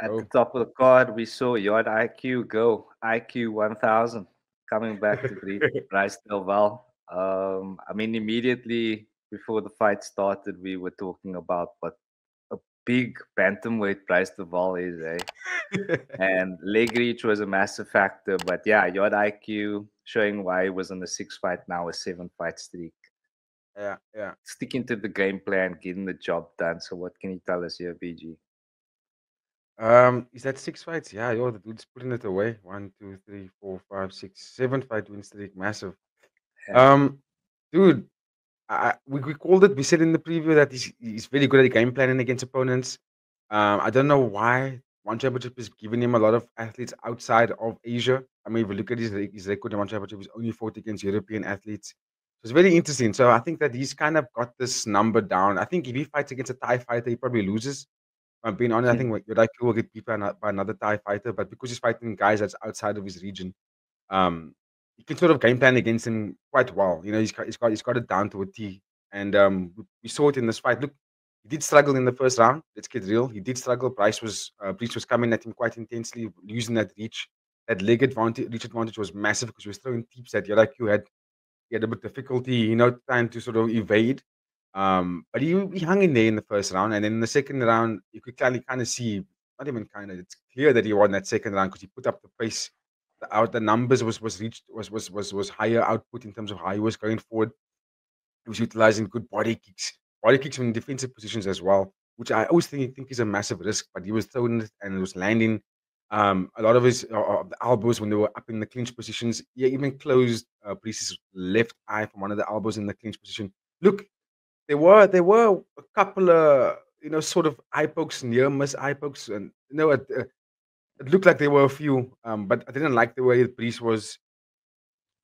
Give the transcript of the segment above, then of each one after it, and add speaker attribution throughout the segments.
Speaker 1: At the
Speaker 2: Oh,
Speaker 1: top of the card, we saw Yard IQ go IQ 1000 coming back to beat Bryce Del Val. I mean, immediately before the fight started, we were talking about what a big bantamweight Bryce Del Val is, eh? And leg reach was a massive factor. But yeah, Yard IQ showing why he was on a 6 fight, now a 7 fight streak.
Speaker 2: yeah, yeah.
Speaker 1: Sticking to the game plan, getting the job done. So, what can you tell us here, BG?
Speaker 2: Is that 6 fights? Yeah, yo, the dude's putting it away. 1, 2, 3, 4, 5, 6, 7 fight win streak, massive.
Speaker 1: Yeah.
Speaker 2: Um, dude, we called it. We said in the preview that he's very good at game planning against opponents. I don't know why one championship is giving him a lot of athletes outside of Asia. I mean, if you look at his record in one championship, he's only fought against European athletes. So it's very interesting. So I think that he's kind of got this number down. I think if he fights against a Thai fighter, he probably loses. If I'm being honest, I think Yodaki will get beat by another Thai fighter, but because he's fighting guys that's outside of his region, um, you can sort of game plan against him quite well. You know, he's got it down to a T. And we saw it in this fight. Look, he did struggle in the first round. Let's get real. He did struggle. Breach was coming at him quite intensely, using that reach. That leg advantage, reach advantage was massive because he was throwing tips that Yodaki he had a bit difficulty, trying to sort of evade. But he hung in there in the first round, and then in the second round, you could clearly kind of see, not even kind of, it's clear that he won that second round because he put up the pace. The numbers was reached was higher output in terms of how he was going forward. He was utilizing good body kicks in defensive positions as well, which I always think is a massive risk. But he was throwing it and it was landing. A lot of his the elbows when they were up in the clinch positions. He even closed Priest's left eye from one of the elbows in the clinch position. Look, there were a couple of sort of eye pokes, near miss eye pokes, and it looked like there were a few. But I didn't like the way Priest was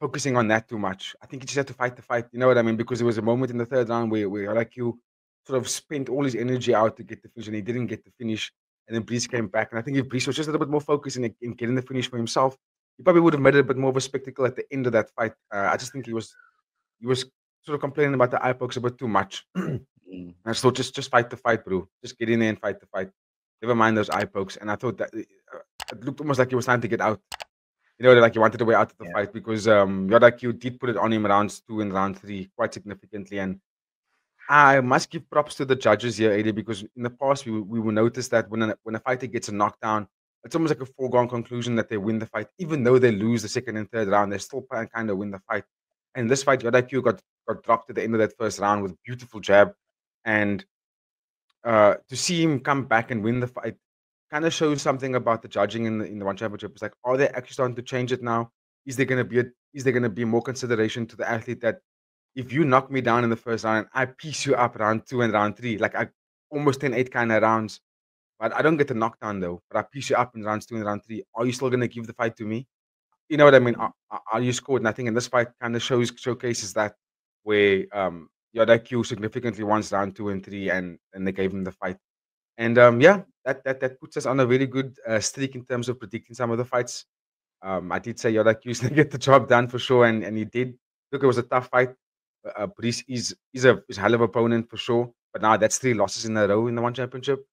Speaker 2: focusing on that too much. I think he just had to fight the fight. You know what I mean? Because there was a moment in the third round where like you sort of spent all his energy out to get the finish, and he didn't get the finish. And then Breeze came back, and I think if Breeze was just a little bit more focused in getting the finish for himself, he probably would have made it a bit more of a spectacle at the end of that fight. I just think he was sort of complaining about the eye pokes a bit too much.
Speaker 1: Mm.
Speaker 2: I just thought, just fight the fight, bro. Just get in there and fight the fight. Never mind those eye pokes. And I thought that it looked almost like he was trying to get out. Like he wanted a way out of the
Speaker 1: Yeah.
Speaker 2: fight because Yoda Q did put it on him rounds 2 and round 3 quite significantly. And I must give props to the judges here, AD, because in the past we will notice that when a fighter gets a knockdown, it's almost like a foregone conclusion that they win the fight. Even though they lose the second and third round, they still kind of win the fight. And this fight, Yoda Q got dropped at the end of that first round with a beautiful jab. And to see him come back and win the fight kind of shows something about the judging in the one championship. It's like, are they actually starting to change it now? Is there gonna be more consideration to the athlete that if you knock me down in the first round, I piece you up round 2 and round 3, like I almost 10-8 kind of rounds, but I don't get the knockdown though, but I piece you up in rounds 2 and round 3. Are you still gonna give the fight to me? You know what I mean?
Speaker 1: Mm.
Speaker 2: Are you scored nothing? And this fight kind of showcases that where Yoda Q significantly wants round 2 and 3, and they gave him the fight. And yeah, that puts us on a very good streak in terms of predicting some of the fights. I did say Yoda Q is going to get the job done for sure, and he did. Look, it was a tough fight. Brees is a hell of an opponent for sure. But now that's 3 losses in a row in the one championship.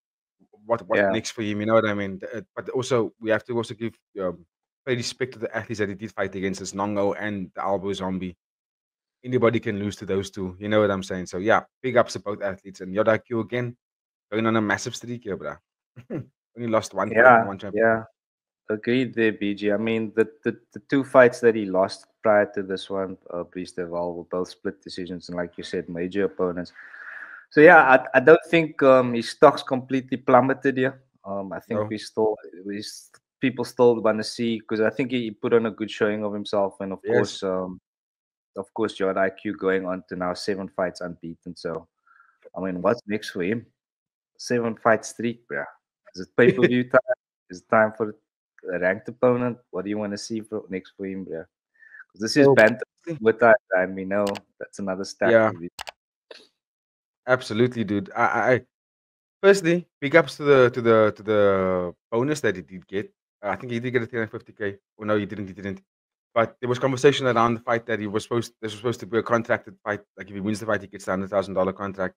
Speaker 2: What
Speaker 1: Yeah.
Speaker 2: next for him? You know what I mean? But also we have to also give pay respect to the athletes that he did fight against, as Nongo and the Albo Zombie. Anybody can lose to those two. You know what I'm saying? So yeah, big ups to both athletes, and Yoda Q again going on a massive streak here, bro. Only lost one fight in
Speaker 1: Yeah.
Speaker 2: one championship.
Speaker 1: Yeah. Agreed there, BG. I mean, the 2 fights that he lost prior to this one, Priest Deval, were both split decisions, and like you said, major opponents. So yeah,
Speaker 2: Mm.
Speaker 1: I don't think his stocks completely plummeted here. I think
Speaker 2: No.
Speaker 1: people still want to see, because I think he put on a good showing of himself, and
Speaker 2: Yes.
Speaker 1: of course, John IQ going on to now 7 fights unbeaten. So I mean, what's next for him? 7 fight streak, bro. Is it pay per view time? Is it time for a ranked opponent? What do you want to see next for him, bro? Because this is
Speaker 2: So
Speaker 1: bantam with that, and we know that's another stack
Speaker 2: yeah,
Speaker 1: of it.
Speaker 2: absolutely, dude. I firstly big ups to the bonus that he did get. I think he did get a 350K. Oh no, he didn't. He didn't. But there was conversation around the fight that this was supposed to be a contracted fight. Like if he wins the fight, he gets a $100,000 contract.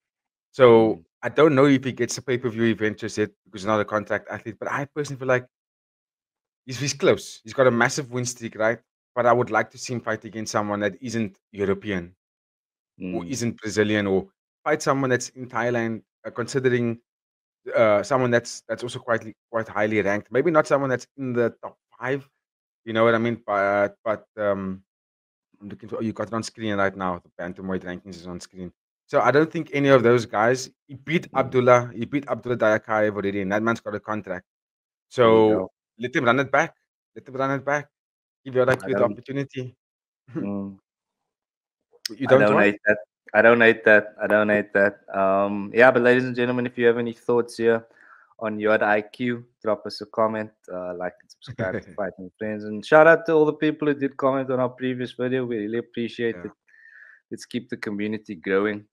Speaker 2: So I don't know if he gets a pay-per-view event just yet because he's not a contact athlete. But I personally feel like he's close. He's got a massive win streak, right? But I would like to see him fight against someone that isn't European or isn't Brazilian, or fight someone that's in Thailand, considering someone that's also quite highly ranked. Maybe not someone that's in the top 5. You know what I mean? But I'm looking for. Oh, you got it on screen right now. The bantamweight rankings is on screen. So I don't think any of those guys. He beat Abdullah. He beat Abdullah Dayakaev already, and that man's got a contract.
Speaker 1: There you
Speaker 2: So
Speaker 1: go.
Speaker 2: let him run it back. Let him run it back. Give your
Speaker 1: I
Speaker 2: IQ the
Speaker 1: don't.
Speaker 2: opportunity.
Speaker 1: Mm,
Speaker 2: You
Speaker 1: I
Speaker 2: don't
Speaker 1: don't
Speaker 2: want?
Speaker 1: hate that. I don't hate that. I don't hate that. Yeah, but ladies and gentlemen, if you have any thoughts here on your IQ, drop us a comment, like and subscribe to Fighting Friends, and shout out to all the people who did comment on our previous video. We really appreciate
Speaker 2: Yeah.
Speaker 1: it. Let's keep the community growing.